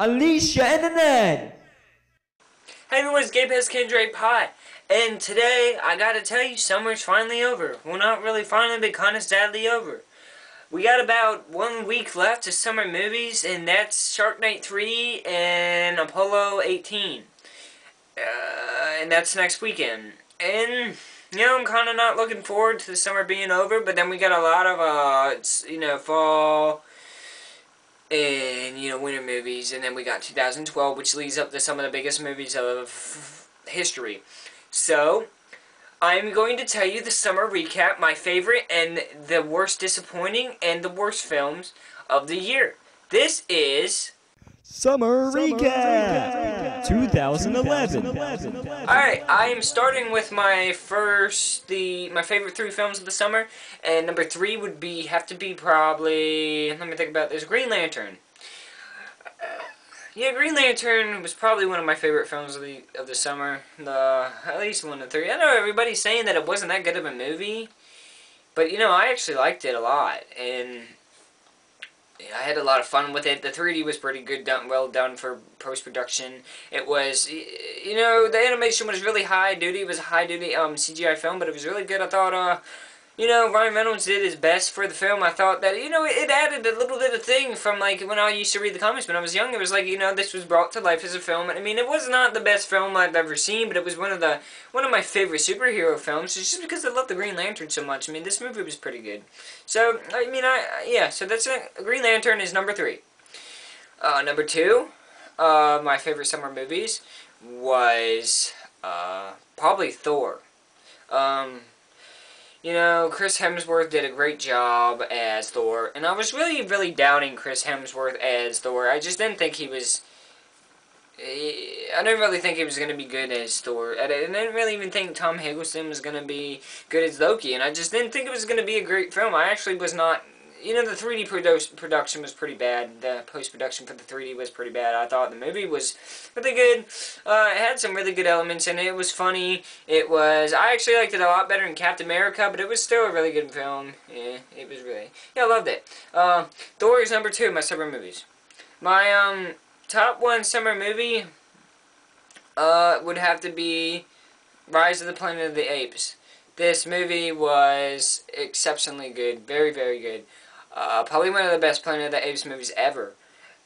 Unleash your internet! Hey everyone, it's Gabe Kendra Pie, and today I gotta tell you, summer's finally over. Well, not really finally, but kinda sadly over. We got about 1 week left to summer movies, and that's Shark Night 3 and Apollo 18. And that's next weekend. And, I'm kinda not looking forward to the summer being over, but then we got a lot of, fall and winter movies, and then we got 2012, which leads up to some of the biggest movies of history. So I'm going to tell you the summer recap, my favorite and the worst disappointing and the worst films of the year. This is Summer Recap 2011. Alright, I am starting with my favorite 3 films of the summer, and number 3 would have to be probably, let me think about this, Green Lantern. Yeah, Green Lantern was probably one of my favorite films of the summer. At least one of the 3. I know everybody's saying that it wasn't that good of a movie, but I actually liked it a lot, and I had a lot of fun with it. The 3D was pretty good, well done for post-production. It was, the animation was really high duty. It was a high duty CGI film, but it was really good. I thought, Ryan Reynolds did his best for the film. I thought that, it added a little bit of thing from, like, when I used to read the comics when I was young. It was like, this was brought to life as a film. And, I mean, it was not the best film I've ever seen, but it was one of my favorite superhero films. It's just because I love the Green Lantern so much. I mean, this movie was pretty good. So, I mean, so that's it. Green Lantern is number 3. Number 2, my favorite summer movies was, probably Thor. Chris Hemsworth did a great job as Thor, and I was really, really doubting Chris Hemsworth as Thor. I just didn't think he was... I didn't really think he was going to be good as Thor. I didn't really even think Tom Hiddleston was going to be good as Loki, and I just didn't think it was going to be a great film. I actually was not... the 3D production was pretty bad. The post-production for the 3D was pretty bad. I thought the movie was really good. It had some really good elements in it. It was funny. I actually liked it a lot better than Captain America, but it was still a really good film. Yeah, it was really... Yeah, I loved it. Thor is number 2 of my summer movies. My, top 1 summer movie, would have to be Rise of the Planet of the Apes. This movie was exceptionally good. Very, very good. Probably one of the best Planet of the Apes movies ever.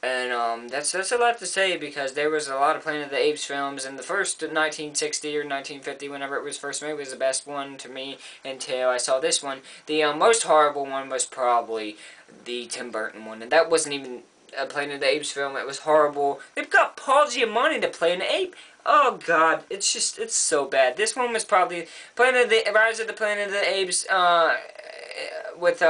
And that's a lot to say, because there was a lot of Planet of the Apes films, and the first 1960 or 1950, whenever it was first made, was the best one to me until I saw this one. The most horrible one was probably the Tim Burton one, and that wasn't even a Planet of the Apes film. It was horrible. They've got Paul Giamatti to play an ape. Oh God, it's so bad. This one was probably Rise of the Planet of the Apes, with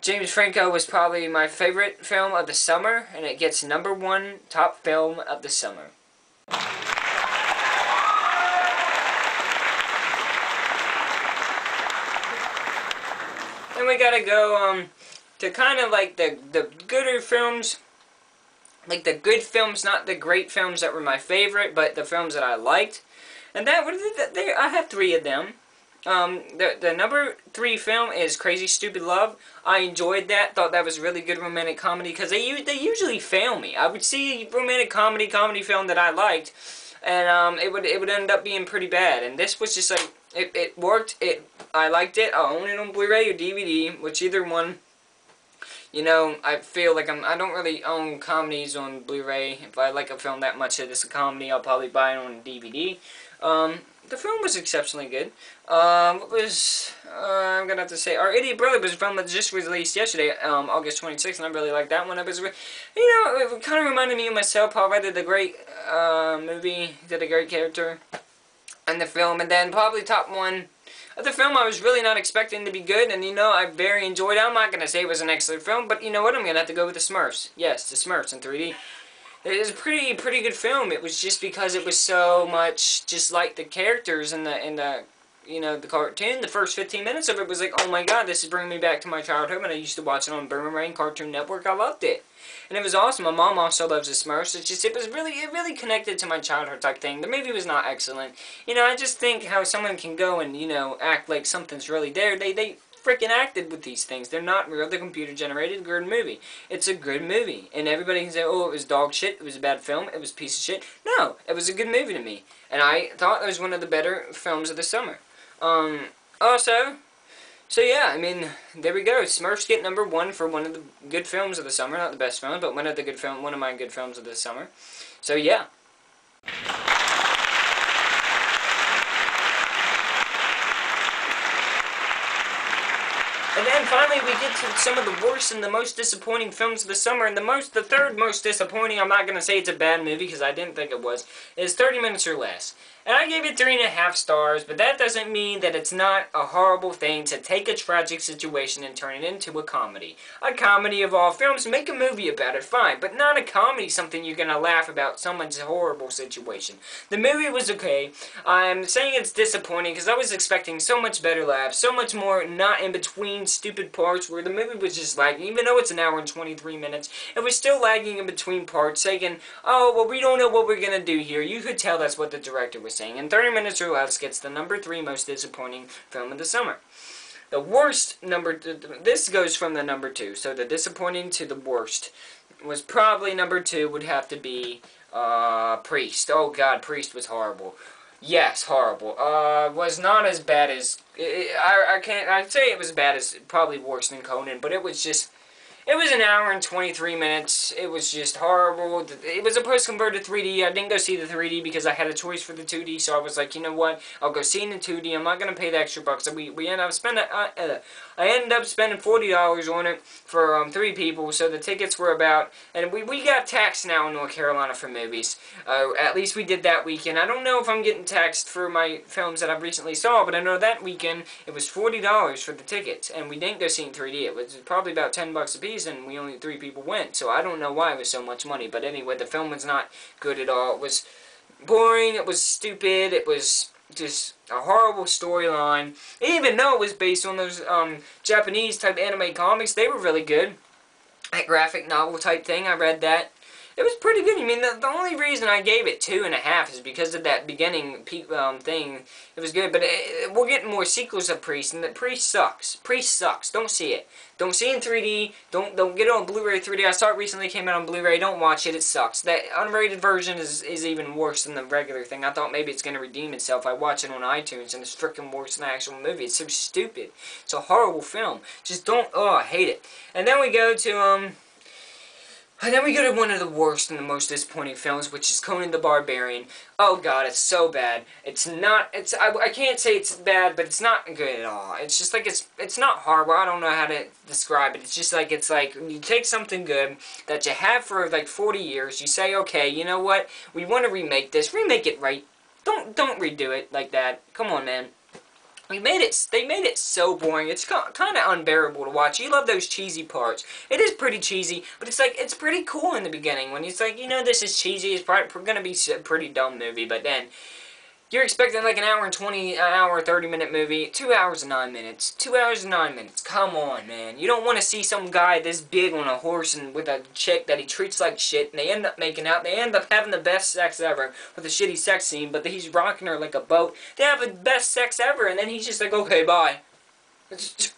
James Franco, was probably my favorite film of the summer, and it gets number 1 top film of the summer. Then we gotta go to kind of like the gooder films. Like the good films, not the great films that were my favorite, but the films that I liked. And I have 3 of them. The number 3 film is Crazy Stupid Love. I enjoyed that. Thought that was really good romantic comedy, because they usually fail me. I would see a romantic comedy film that I liked, and it would end up being pretty bad. And this was just like it worked. I liked it. I own it on Blu-ray or DVD, which either one. I feel like I don't really own comedies on Blu-ray. If I like a film that much that it's a comedy, I'll probably buy it on DVD. The film was exceptionally good. I'm gonna have to say, Our Idiot Brother was a film that just released yesterday, August 26th, and I really liked that one. It kind of reminded me of myself. Paul Rudd did a great movie, did a great character in the film, and then probably top 1. The film I was really not expecting to be good, and I very enjoyed it. I'm not going to say it was an excellent film, but you know what, I'm going to have to go with the Smurfs. Yes, the Smurfs in 3D. It was a pretty good film. It was just because it was so much just like the characters in the cartoon. The first 15 minutes of it was like, oh my God, this is bringing me back to my childhood when I used to watch it on Boomerang Cartoon Network. I loved it. And it was awesome. My mom also loves the Smurfs. It really connected to my childhood type thing. The movie was not excellent. I just think how someone can go and, act like something's really there. They freaking acted with these things. They're not real. They're computer generated. Good movie. It's a good movie. And everybody can say, oh, it was dog shit. It was a bad film. It was a piece of shit. No, it was a good movie to me. And I thought it was one of the better films of the summer. Also, so yeah, I mean, there we go. Smurfs get #1 for one of the good films of the summer. Not the best film, but one of my good films of the summer. So yeah. And then finally we get to some of the worst and the most disappointing films of the summer. And the third most disappointing, I'm not going to say it's a bad movie because I didn't think it was, is 30 Minutes or Less. And I gave it 3.5 stars, but that doesn't mean that it's not a horrible thing to take a tragic situation and turn it into a comedy. A comedy of all films, make a movie about it, fine. But not a comedy, something you're going to laugh about someone's horrible situation. The movie was okay. I'm saying it's disappointing because I was expecting so much better laughs, so much more not in between stupid parts where the movie was just lagging. Even though it's an hour and 23 minutes, it was still lagging in between parts, saying, oh, well, we don't know what we're going to do here. You could tell that's what the director was saying. And 30 Minutes or Less gets the #3 most disappointing film of the summer. The worst this goes from the #2, so the disappointing to the worst was probably #2 would have to be Priest. Oh God, Priest was horrible. Yes, horrible. Was not as bad as I'd say it was bad as probably worse than Conan, but it was just. It was an hour and 23 minutes. It was just horrible. It was supposed to convert to 3D. I didn't go see the 3D because I had a choice for the 2D, so I was like, you know what? I'll go see it in 2D. I'm not going to pay the extra bucks. So we ended up spending, I ended up spending $40 on it for 3 people, so the tickets were about, and we got taxed now in North Carolina for movies. At least we did that weekend. I don't know if I'm getting taxed for my films that I've recently saw, but I know that weekend it was $40 for the tickets, and we didn't go see it in 3D. It was probably about $10 a piece. And we only 3 people went, so I don't know why it was so much money, but anyway, the film was not good at all. It was boring, it was stupid, it was just a horrible storyline. Even though it was based on those Japanese type anime comics, they were really good. That graphic novel type thing, I read that. It was pretty good. I mean, the only reason I gave it 2.5 is because of that beginning thing. It was good, but we're getting more sequels of Priest, and that Priest sucks. Priest sucks. Don't see it. Don't see it in 3D. Don't get it on Blu-ray 3D. I saw it recently came out on Blu-ray. Don't watch it. It sucks. That unrated version is even worse than the regular thing. I thought maybe it's going to redeem itself. I watch it on iTunes, and it's freaking worse than the actual movie. It's so stupid. It's a horrible film. Just don't. Oh, I hate it. And then we go to And then we go to one of the worst and the most disappointing films, which is Conan the Barbarian. Oh God, it's so bad. It's not, I can't say it's bad, but it's not good at all. It's just like, it's not horrible. I don't know how to describe it. It's just like, you take something good that you have for like 40 years, you say, okay, you know what, we want to remake this. Remake it right. Don't redo it like that. Come on, man. They made it so boring. It's kind of unbearable to watch. You love those cheesy parts. It is pretty cheesy, but it's like, it's pretty cool in the beginning. When it's like, you know, this is cheesy. It's probably going to be a pretty dumb movie, but then you're expecting like an hour and 30-minute movie. 2 hours and 9 minutes. 2 hours and 9 minutes. Come on, man. You don't want to see some guy this big on a horse and with a chick that he treats like shit, and they end up making out. They end up having the best sex ever with a shitty sex scene, but he's rocking her like a boat. They have the best sex ever, and then he's just like, okay, bye. If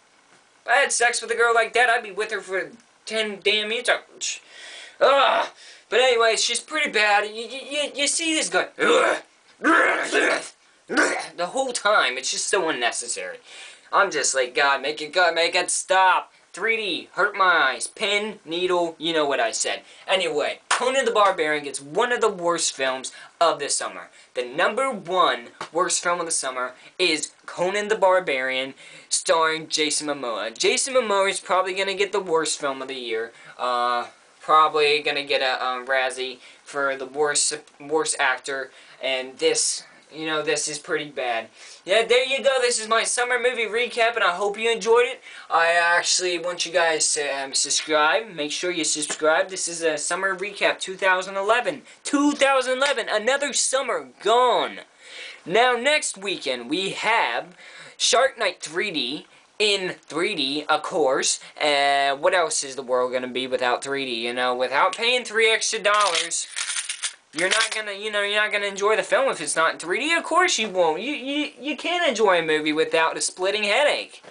I had sex with a girl like that, I'd be with her for 10 damn years. Ugh. But anyway, it's just pretty bad. You see this guy. Ugh. The whole time, it's just so unnecessary. I'm just like, God, make it stop. 3D, hurt my eyes. Pin, needle, you know what I said. Anyway, Conan the Barbarian gets one of the worst films of the summer. The #1 worst film of the summer is Conan the Barbarian, starring Jason Momoa. Jason Momoa is probably going to get the worst film of the year. Probably going to get a Razzie for the worst actor. And this, you know, this is pretty bad. Yeah, there you go. This is my summer movie recap, and I hope you enjoyed it. I actually want you guys to subscribe. Make sure you subscribe. This is a summer recap 2011. 2011, another summer gone. Now, next weekend, we have Shark Night 3D. In 3D, of course. What else is the world going to be without 3D? You know, without paying $3 extra. You're not gonna, you know, you're not gonna enjoy the film if it's not in 3D. Of course you won't. You can't enjoy a movie without a splitting headache.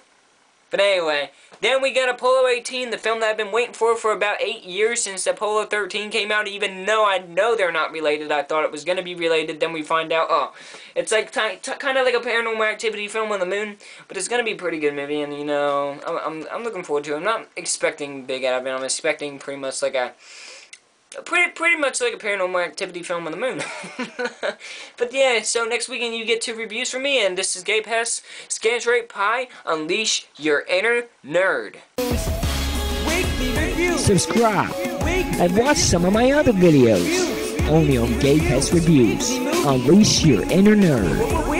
But anyway, then we got Apollo 18, the film that I've been waiting for about 8 years since Apollo 13 came out. Even though I know they're not related, I thought it was going to be related. Then we find out, oh, it's like kind of like a Paranormal Activity film on the moon, but it's going to be a pretty good movie, and you know, I'm looking forward to it. I'm not expecting big out of it. I'm expecting pretty much like a pretty much like a Paranormal Activity film on the moon. But yeah, so next weekend you get 2 reviews from me, and this is Gabe Hess, Scans Rate Pie, unleash your inner nerd. Subscribe and watch some of my other videos only on Gabe Hess Reviews. Unleash your inner nerd.